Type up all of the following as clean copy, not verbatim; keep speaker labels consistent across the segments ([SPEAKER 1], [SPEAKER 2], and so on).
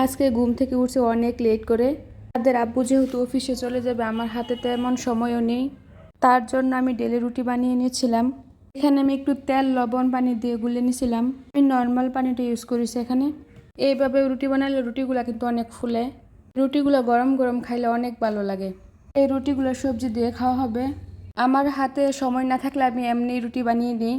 [SPEAKER 1] আজকে ঘুম থেকে উঠছে অনেক লেট করে। তাদের আব্বু যেহেতু অফিসে চলে যাবে, আমার হাতে তেমন সময়ও নেই। তার জন্য আমি ডেলি রুটি বানিয়ে নিয়েছিলাম। এখানে আমি একটু তেল লবণ পানি দিয়ে গুলে নিয়েছিলাম। আমি নর্মাল পানিটা ইউজ করেছি এখানে। এইভাবে রুটি বানালে রুটিগুলো কিন্তু অনেক ফুলে। রুটিগুলো গরম গরম খাইলে অনেক ভালো লাগে। এই রুটিগুলো সবজি দিয়ে খাওয়া হবে। আমার হাতে সময় না থাকলে আমি এমনি রুটি বানিয়ে নিই।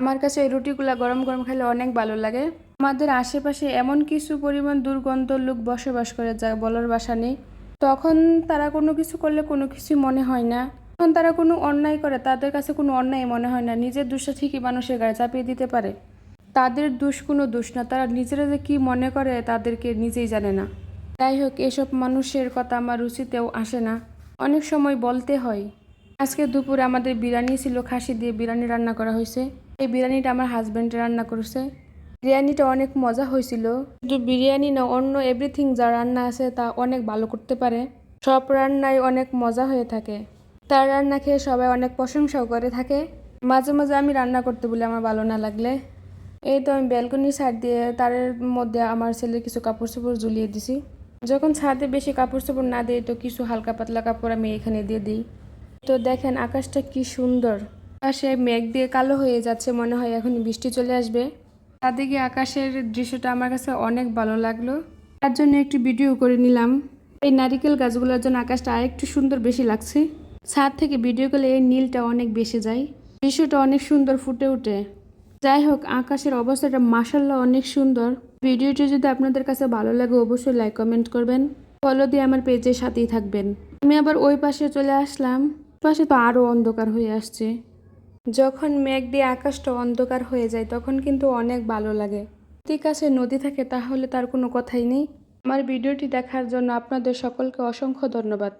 [SPEAKER 1] আমার কাছে এই রুটিগুলো গরম গরম খেলে অনেক ভালো লাগে। আমাদের আশেপাশে এমন কিছু পরিমাণ দুর্গন্ধ লোক বসবাস করে, যা বলার ভাষা নেই। তখন তারা কোনো কিছু করলে কোনো কিছু মনে হয় না। যখন তারা কোনো অন্যায় করে, তাদের কাছে কোনো অন্যায় মনে হয় না। নিজের দোষটা ঠিকই মানুষের গায়ে চাপিয়ে দিতে পারে। তাদের দোষ কোনো দোষ না, তারা নিজেরা যে কী মনে করে তাদেরকে নিজেই জানে না। যাই হোক, এসব মানুষের কথা আমার রুচিতেও আসে না। অনেক সময় বলতে হয়। আজকে দুপুরে আমাদের বিরিয়ানি ছিল, খাসি দিয়ে বিরিয়ানি রান্না করা হয়েছে। এই বিরিয়ানিটা আমার হাজব্যান্ড রান্না করেছে। বিরিয়ানিটা অনেক মজা হয়েছিল। শুধু বিরিয়ানি না, অন্য এভরিথিং যা রান্না আছে তা অনেক ভালো করতে পারে। সব রান্নাই অনেক মজা হয়ে থাকে। তার রান্না খেয়ে সবাই অনেক প্রশংসাও করে থাকে। মাঝে মাঝে আমি রান্না করতে বলি আমার ভালো না লাগলে। এই তো আমি ব্যালকনির সাইড দিয়ে তারের মধ্যে আমার ছেলের কিছু কাপড় চোপড় ঝুলিয়ে দিছি। যখন ছাদে বেশি কাপড় চোপড় না দিই, তো কিছু হালকা পাতলা কাপড় আমি এখানে দিয়ে দিই। তো দেখেন আকাশটা কি সুন্দর। আকাশে মেঘ দিয়ে কালো হয়ে যাচ্ছে, মনে হয় এখন বৃষ্টি চলে আসবে। চারদিকে আকাশের দৃশ্যটা আমার কাছে অনেক ভালো লাগলো। তার জন্য একটু ভিডিও করে নিলাম। এই নারিকেল গাছগুলোর জন্য আকাশটা আরেকটু সুন্দর বেশি লাগছে। ছাদ থেকে ভিডিও করলে এই নীলটা অনেক বেশি যায়। দৃশ্যটা অনেক সুন্দর ফুটে ওঠে। যাই হোক, আকাশের অবস্থাটা মাশাআল্লাহ অনেক সুন্দর। ভিডিওটি যদি আপনাদের কাছে ভালো লাগে অবশ্যই লাইক কমেন্ট করবেন। ফলো দিয়ে আমার পেজের সাথেই থাকবেন। আমি আবার ওই পাশে চলে আসলাম। পাশে তো আরও অন্ধকার হয়ে আসছে। যখন মেঘ দিয়ে আকাশটা অন্ধকার হয়ে যায় তখন কিন্তু অনেক ভালো লাগে। যদি কাছে নদী থাকে তাহলে তার কোনো কথাই নেই। আমার ভিডিওটি দেখার জন্য আপনাদের সকলকে অসংখ্য ধন্যবাদ।